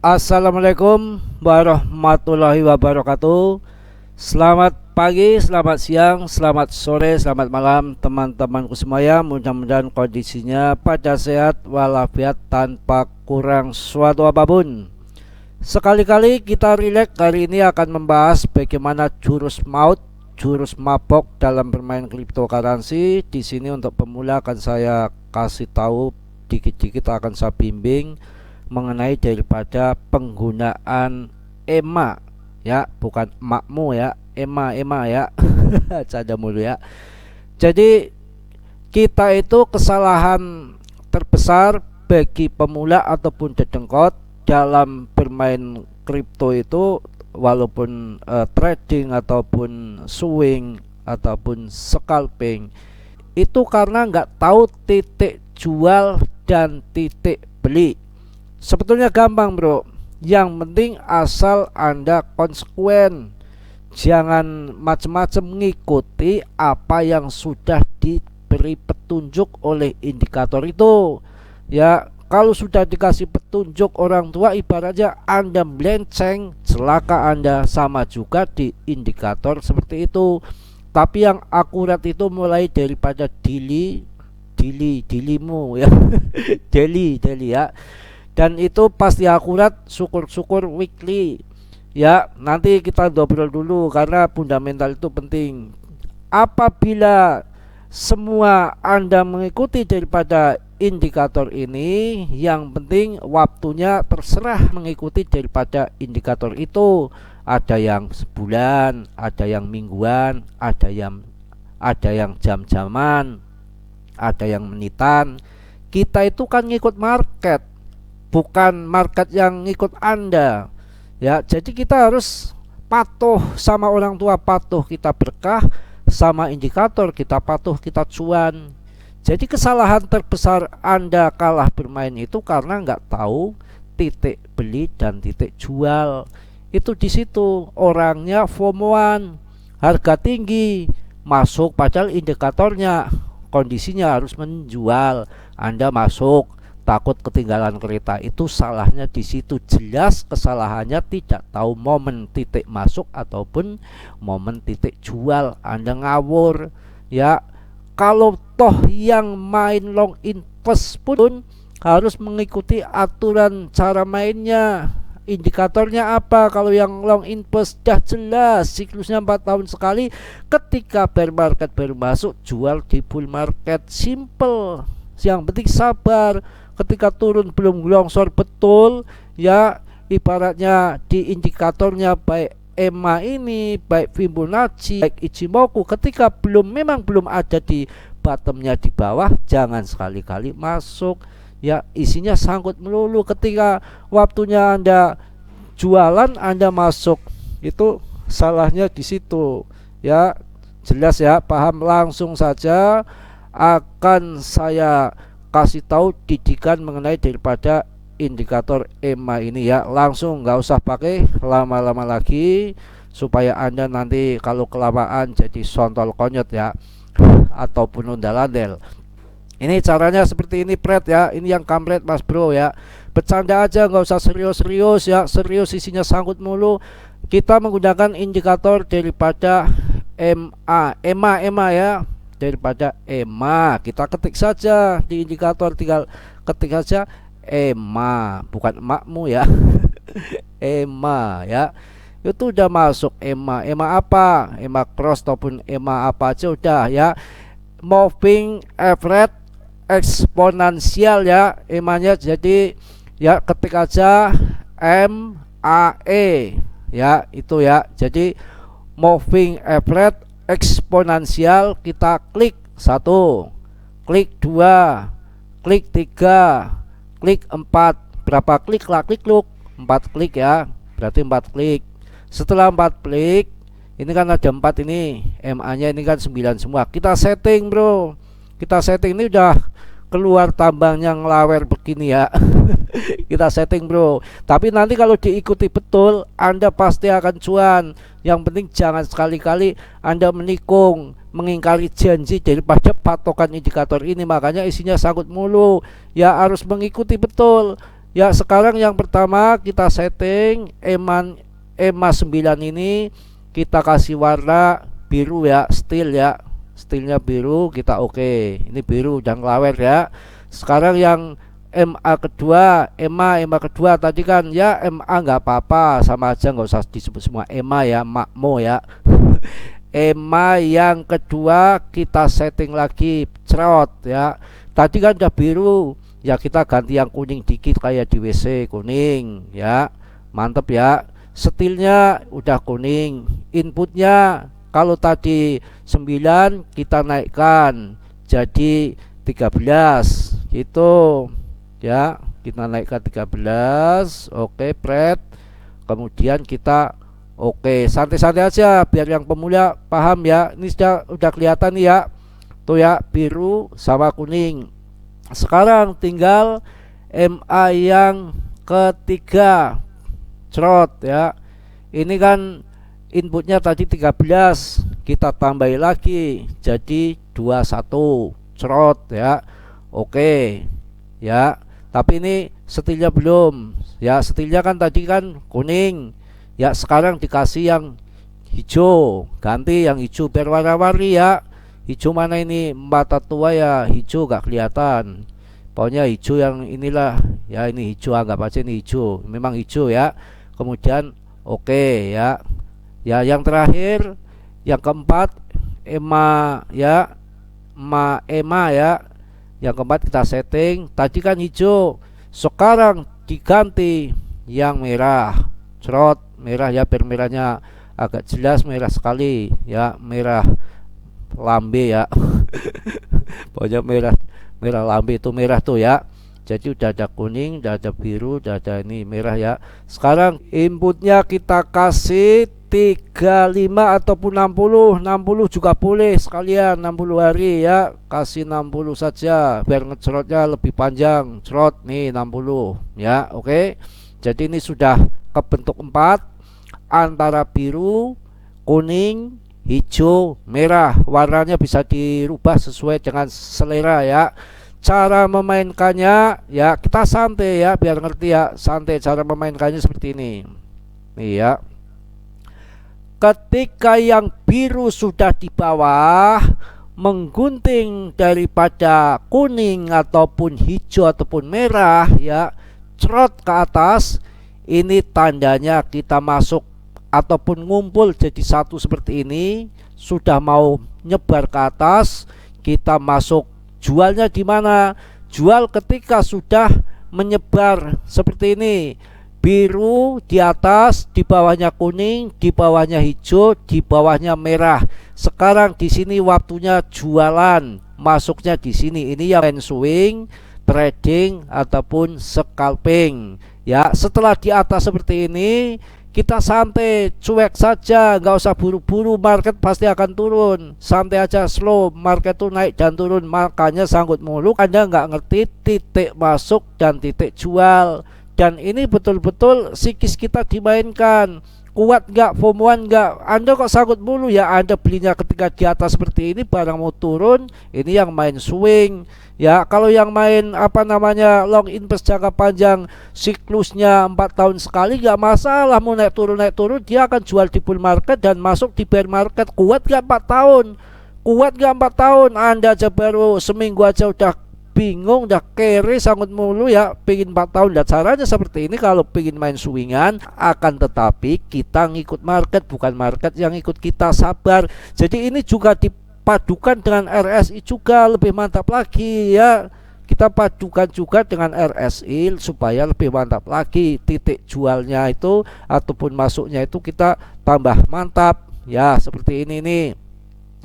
Assalamualaikum warahmatullahi wabarakatuh. Selamat pagi, selamat siang, selamat sore, selamat malam teman-temanku semuanya. Mudah-mudahan kondisinya pada sehat walafiat tanpa kurang suatu apapun. Sekali-kali kita rileks. Kali ini akan membahas bagaimana jurus maut, jurus mabok dalam bermain cryptocurrency. Di sini untuk pemula akan saya kasih tahu dikit-dikit, akan saya bimbing mengenai daripada penggunaan EMA ya, bukan emakmu ya, EMA ya. Canda mulu ya. Jadi kita itu kesalahan terbesar bagi pemula ataupun dedengkot dalam bermain kripto itu, walaupun trading ataupun swing ataupun scalping, itu karena nggak tahu titik jual dan titik beli. Sebetulnya gampang bro, yang penting asal Anda konsekuen. Jangan macam-macam mengikuti apa yang sudah diberi petunjuk oleh indikator itu. Ya, kalau sudah dikasih petunjuk orang tua, ibaratnya Anda melenceng, celaka Anda. Sama juga di indikator seperti itu. Tapi yang akurat itu mulai daripada dilimu ya. daily ya. Dan itu pasti akurat, syukur-syukur weekly ya. Nanti kita ngobrol dulu karena fundamental itu penting. Apabila semua Anda mengikuti daripada indikator ini, yang penting waktunya terserah mengikuti daripada indikator itu. Ada yang sebulan, ada yang mingguan, ada yang jam-jaman, ada yang menitan. Kita itu kan ngikut market, bukan market yang ngikut Anda ya. Jadi kita harus patuh sama orang tua, patuh kita berkah, sama indikator kita patuh kita cuan. Jadi kesalahan terbesar Anda kalah bermain itu karena nggak tahu titik beli dan titik jual. Itu di situ orangnya FOMOan, harga tinggi masuk padahal indikatornya kondisinya harus menjual. Anda masuk takut ketinggalan kereta. Itu salahnya di situ. Jelas kesalahannya tidak tahu momen titik masuk ataupun momen titik jual. Anda ngawur ya. Kalau toh yang main long invest pun harus mengikuti aturan cara mainnya. Indikatornya apa? Kalau yang long invest dah jelas siklusnya 4 tahun sekali. Ketika bear market baru masuk, jual di bull market. Simple. Yang penting sabar. Ketika turun belum longsor betul ya, ibaratnya di indikatornya baik EMA ini, baik Fibonacci, baik Ichimoku, ketika memang belum ada di bottomnya di bawah, jangan sekali-kali masuk ya. Isinya sangkut melulu. Ketika waktunya Anda jualan, Anda masuk, itu salahnya di situ ya. Jelas ya, paham? Langsung saja akan saya kasih tahu didikan mengenai daripada indikator EMA ini ya. Langsung, nggak usah pakai lama-lama lagi supaya Anda nanti kalau kelamaan jadi sontol konyot ya, ataupun ondal-ondel. Ini caranya seperti ini pret ya. Ini yang kampret mas bro ya. Bercanda aja, nggak usah serius-serius ya. Serius isinya sangkut mulu. Kita menggunakan indikator daripada EMA ya. Daripada EMA, kita ketik saja di indikator, tinggal ketik saja EMA, bukan emakmu ya. EMA ya, itu udah masuk EMA. EMA apa? EMA cross ataupun EMA apa aja udah ya. Moving average eksponensial ya EMA-nya. Jadi ya ketik aja MAE ya, itu ya. Jadi moving average eksponensial, kita klik 1, klik 2, klik 3, klik 4. Berapa klik lah? Klik 4 klik ya. Berarti 4 klik. Setelah 4 klik, ini kan ada 4 ini, MA-nya ini kan 9 semua. Kita setting bro. Kita setting, ini udah keluar tambang yang lawer begini ya. Kita setting bro. Tapi nanti kalau diikuti betul, Anda pasti akan cuan. Yang penting jangan sekali-kali Anda menikung, mengingkari janji daripada patokan indikator ini. Makanya isinya sangkut mulu. Ya harus mengikuti betul. Ya, sekarang yang pertama kita setting EMA 9 ini kita kasih warna biru ya, steel ya. Steelnya biru, kita oke. Ini biru dan ngelawer ya. Sekarang yang MA kedua, EMA kedua tadi kan ya, MA nggak apa-apa, sama aja nggak usah disebut semua EMA ya, makmo ya. EMA yang kedua kita setting lagi cerot ya. Tadi kan udah biru, ya kita ganti yang kuning dikit kayak di WC, kuning ya. Mantep ya. Setilnya udah kuning. Inputnya kalau tadi 9 kita naikkan jadi 13 gitu ya. Kita naikkan 13. Oke, pret. Kemudian kita oke, santai-santai aja biar yang pemula paham ya. Ini udah kelihatan nih ya. Tuh ya, biru sama kuning. Sekarang tinggal MA yang ketiga, cerot ya. Ini kan inputnya tadi 13, kita tambahin lagi jadi 21 cerot ya. Oke ya, tapi ini setilnya belum ya. Setilnya kan tadi kan kuning ya, sekarang dikasih yang hijau, ganti yang hijau biar warna-warni ya. Hijau mana ini, mata tua ya, hijau gak kelihatan. Pokoknya hijau yang inilah ya, ini hijau, anggap aja ini hijau, memang hijau ya. Kemudian oke ya. Ya, yang terakhir, yang keempat, EMA ya, EMA ya. Yang keempat kita setting. Tadi kan hijau, sekarang diganti yang merah, cerot merah ya, biar merahnya agak jelas, merah sekali ya, merah lambe ya. Pokoknya merah lambe itu merah tuh ya. Jadi udah ada kuning, udah ada biru, udah ada ini merah ya. Sekarang inputnya kita kasih 35 ataupun 60 juga boleh sekalian, 60 hari ya. Kasih 60 saja biar ngecerotnya lebih panjang. Cerot nih 60 ya. Oke. Jadi ini sudah kebentuk 4 antara biru, kuning, hijau, merah. Warnanya bisa dirubah sesuai dengan selera ya. Cara memainkannya ya kita santai ya, biar ngerti ya. Santai, cara memainkannya seperti ini nih ya. Ketika yang biru sudah di bawah, menggunting daripada kuning ataupun hijau ataupun merah ya, cerot ke atas. Ini tandanya kita masuk ataupun ngumpul jadi satu seperti ini. Sudah mau nyebar ke atas, kita masuk. Jualnya di mana? Jual ketika sudah menyebar seperti ini. Biru di atas, di bawahnya kuning, di bawahnya hijau, di bawahnya merah. Sekarang di sini waktunya jualan. Masuknya di sini. Ini yang main swing, trading ataupun scalping. Ya, setelah di atas seperti ini, kita santai, cuek saja, nggak usah buru-buru. Market pasti akan turun, santai aja, slow. Market tuh naik dan turun, makanya sangkut muluk. Anda nggak ngerti titik masuk dan titik jual. Dan ini betul-betul psikis kita dimainkan. Kuat nggak, FOMOan nggak? Anda kok sangkut mulu ya? Anda belinya ketika di atas seperti ini, barang mau turun. Ini yang main swing ya. Kalau yang main apa namanya long invest jangka panjang, siklusnya 4 tahun sekali, nggak masalah. Mau naik turun, dia akan jual di bull market dan masuk di bear market. Kuat nggak 4 tahun? Kuat nggak 4 tahun? Anda aja baru seminggu aja udah bingung, udah kere, sangkut mulu ya, pingin 4 tahun. Dan caranya seperti ini kalau pingin main swingan. Akan tetapi kita ngikut market, bukan market yang ikut kita. Sabar. Jadi ini juga dipadukan dengan RSI juga lebih mantap lagi ya. Kita padukan juga dengan RSI supaya lebih mantap lagi. Titik jualnya itu ataupun masuknya itu kita tambah mantap ya, seperti ini nih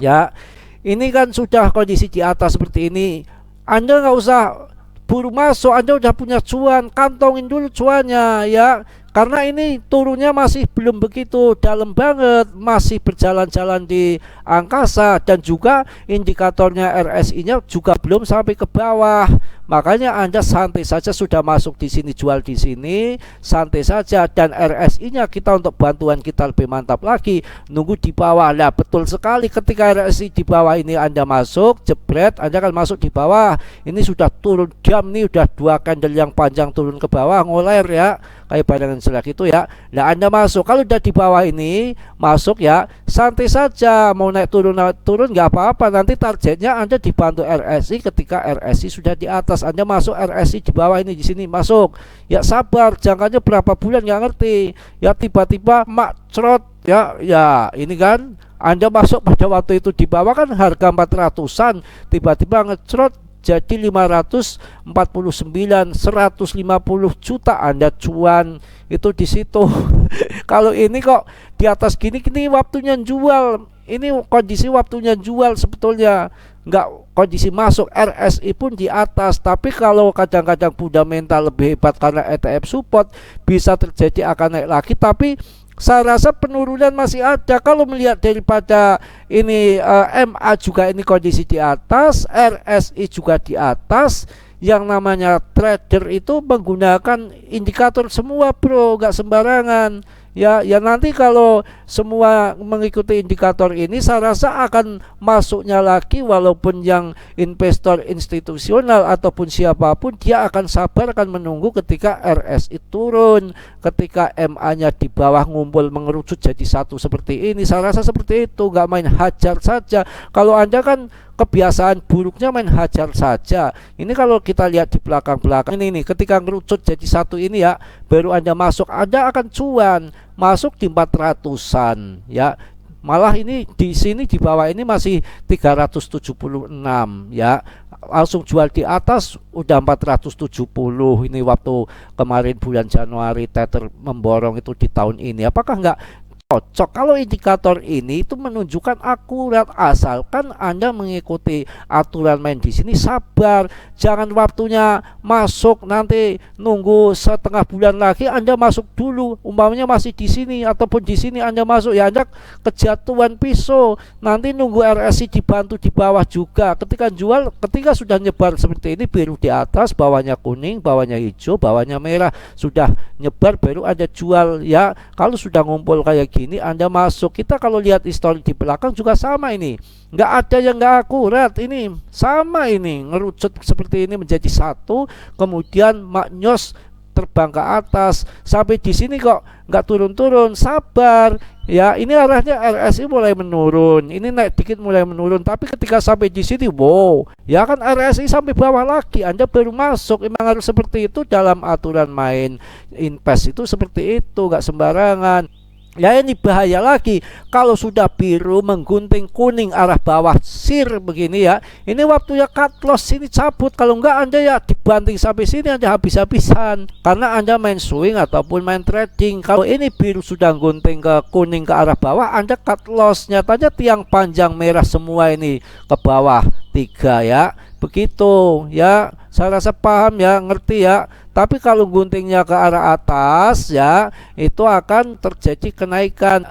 ya. Ini kan sudah kondisi di atas seperti ini. Anda nggak usah buru masuk, Anda udah punya cuan, kantongin dulu cuannya ya. karena ini turunnya masih belum begitu dalam banget, masih berjalan-jalan di angkasa, dan juga indikatornya RSI-nya juga belum sampai ke bawah. Makanya Anda santai saja, sudah masuk di sini, jual di sini, santai saja. Dan RSI-nya kita untuk bantuan kita lebih mantap lagi, nunggu di bawah. Nah, betul sekali, ketika RSI di bawah ini Anda masuk, jebret, Anda akan masuk di bawah. Ini sudah turun jam nih, udah 2 candle yang panjang turun ke bawah, ngoler ya, kayak bayangan jelek itu ya. Nah, Anda masuk, kalau udah di bawah ini masuk ya, santai saja, mau naik turun nggak apa-apa. Nanti targetnya Anda dibantu RSI, ketika RSI sudah di atas Anda masuk, RSI di bawah ini, di sini masuk ya, sabar, jangkanya berapa bulan nggak ngerti ya, tiba-tiba makcrot ya. Ya ini kan Anda masuk pada waktu itu di bawah kan harga 400-an, tiba-tiba ngecrot jadi 549, 150 juta Anda cuan itu di situ. Kalau ini kok di atas gini, waktunya jual. Ini kondisi waktunya jual sebetulnya, nggak kondisi masuk. RSI pun di atas, tapi kalau kadang-kadang fundamental lebih hebat karena ETF support, bisa terjadi akan naik lagi. Tapi saya rasa penurunan masih ada. Kalau melihat daripada ini MA juga ini kondisi di atas, RSI juga di atas. Yang namanya trader itu menggunakan indikator semua bro, nggak sembarangan. Ya nanti kalau semua mengikuti indikator ini, saya rasa akan masuknya lagi, walaupun yang investor institusional ataupun siapapun, dia akan sabar, akan menunggu ketika RSI turun, ketika MA-nya di bawah ngumpul mengerucut jadi satu seperti ini. Saya rasa seperti itu, nggak main hajar saja. Kalau Anda kan kebiasaan buruknya main hajar saja. Ini kalau kita lihat di belakang-belakang ini nih, ketika ngerucut jadi satu ini ya, baru Anda masuk, Anda akan cuan, masuk di 400-an ya. Malah ini di sini di bawah ini masih 376 ya. Langsung jual di atas udah 470. Ini waktu kemarin bulan Januari Tether memborong itu di tahun ini. Apakah enggak cocok? Kalau indikator ini itu menunjukkan akurat, asalkan Anda mengikuti aturan main di sini, sabar. Jangan waktunya masuk nanti nunggu setengah bulan lagi Anda masuk dulu. Umpamanya masih di sini ataupun di sini Anda masuk ya, Anda kejatuhan pisau. Nanti nunggu RSI dibantu di bawah juga. Ketika jual, ketika sudah nyebar seperti ini, biru di atas, bawahnya kuning, bawahnya hijau, bawahnya merah, sudah nyebar, baru Anda jual ya. Kalau sudah ngumpul kayak gini Anda masuk. Kita kalau lihat histori di belakang juga sama ini, nggak ada yang nggak akurat. Ini sama, ini ngerucut seperti ini menjadi satu, kemudian maknyos terbang ke atas sampai di sini kok nggak turun-turun, sabar ya. Ini arahnya RSI mulai menurun, ini naik dikit mulai menurun, tapi ketika sampai di sini wow ya kan, RSI sampai bawah lagi Anda baru masuk. Memang harus seperti itu dalam aturan main invest, itu seperti itu, nggak sembarangan. Ya ini bahaya lagi kalau sudah biru menggunting kuning arah bawah sir begini ya. Ini waktunya cut loss, sini cabut. Kalau enggak Anda ya dibanting sampai sini, Anda habis-habisan karena Anda main swing ataupun main trading. Kalau ini biru sudah gunting ke kuning ke arah bawah, Anda cut loss. Nyatanya tiang panjang merah semua ini ke bawah 3 ya. Begitu ya, saya rasa paham ya, ngerti ya. Tapi kalau guntingnya ke arah atas ya, itu akan terjadi kenaikan.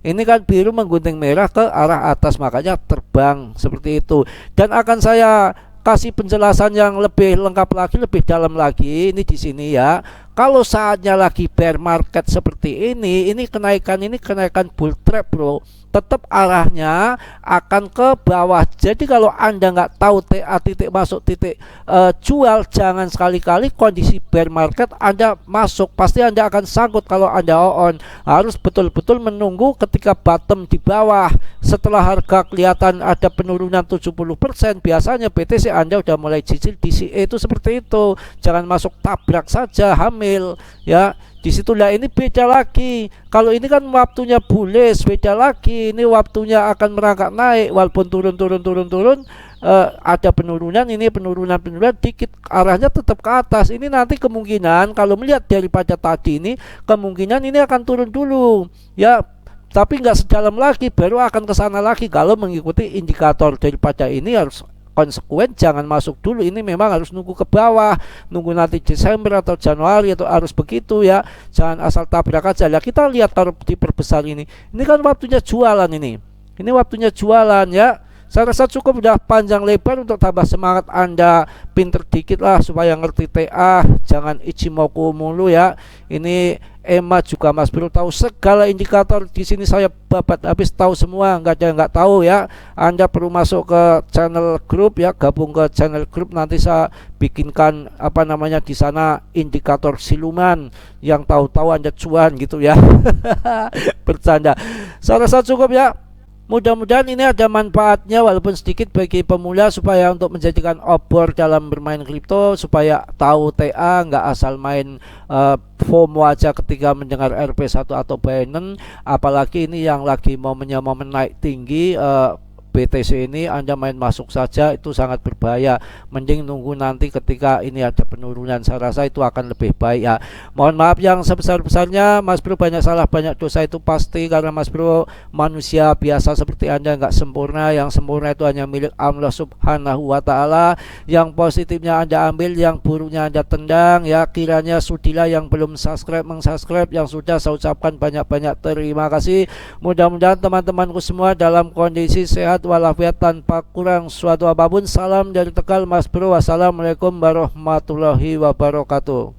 Ini kan biru menggunting merah ke arah atas, makanya terbang seperti itu. Dan akan saya kasih penjelasan yang lebih lengkap lagi, lebih dalam lagi ini di sini ya. Kalau saatnya lagi bear market seperti ini kenaikan bull trap bro, tetap arahnya akan ke bawah. Jadi kalau Anda nggak tahu TA titik masuk titik jual, jangan sekali-kali kondisi bear market Anda masuk, pasti Anda akan sangkut. Kalau Anda on, harus betul-betul menunggu ketika bottom di bawah. Setelah harga kelihatan ada penurunan 70%, biasanya BTC Anda udah mulai cicil DCA, itu seperti itu. Jangan masuk tabrak saja, hamil ya. Disitulah ini beda lagi. Kalau ini kan waktunya bullish, beda lagi. Ini waktunya akan merangkak naik, walaupun turun ada penurunan. Ini penurunan dikit, arahnya tetap ke atas. Ini nanti kemungkinan kalau melihat daripada tadi ini, kemungkinan ini akan turun dulu ya, tapi nggak sedalam lagi, baru akan ke sana lagi kalau mengikuti indikator daripada ini. Harus konsekuen, jangan masuk dulu. Ini memang harus nunggu ke bawah, nunggu nanti Desember atau Januari atau harus begitu ya. Jangan asal tabrak aja. Lah kita lihat kalau diperbesar ini kan waktunya jualan ini. Ini waktunya jualan ya. Saya rasa cukup udah panjang lebar untuk tambah semangat Anda, pinter dikit lah supaya ngerti TA, jangan Ichimoku mulu ya. Ini Emma juga Mas Bro tahu segala indikator di sini, saya babat habis tahu semua, nggak ada yang nggak tahu ya. Anda perlu masuk ke channel grup ya, gabung ke channel grup, nanti saya bikinkan apa namanya di sana indikator siluman yang tahu-tahu Anda cuan gitu ya. Bercanda. Saya rasa cukup ya. Mudah-mudahan ini ada manfaatnya walaupun sedikit bagi pemula, supaya untuk menjadikan obor dalam bermain kripto, supaya tahu TA, nggak asal main FOMO aja ketika mendengar RP1 atau Binance. Apalagi ini yang lagi momennya momen naik tinggi BTC ini, Anda main masuk saja itu sangat berbahaya. Mending nunggu nanti ketika ini ada penurunan, saya rasa itu akan lebih baik ya. Mohon maaf yang sebesar-besarnya, Mas Bro banyak salah banyak dosa itu pasti, karena Mas Bro manusia biasa seperti Anda, nggak sempurna. Yang sempurna itu hanya milik Allah Subhanahu wa Ta'ala. Yang positifnya Anda ambil, yang buruknya Anda tendang ya. Kiranya sudilah yang belum subscribe mengsubscribe, yang sudah saya ucapkan banyak-banyak terima kasih. Mudah-mudahan teman-temanku semua dalam kondisi sehat walafiat tanpa kurang suatu apapun. Salam dari Tegal Mas Bro. Wassalamualaikum warahmatullahi wabarakatuh.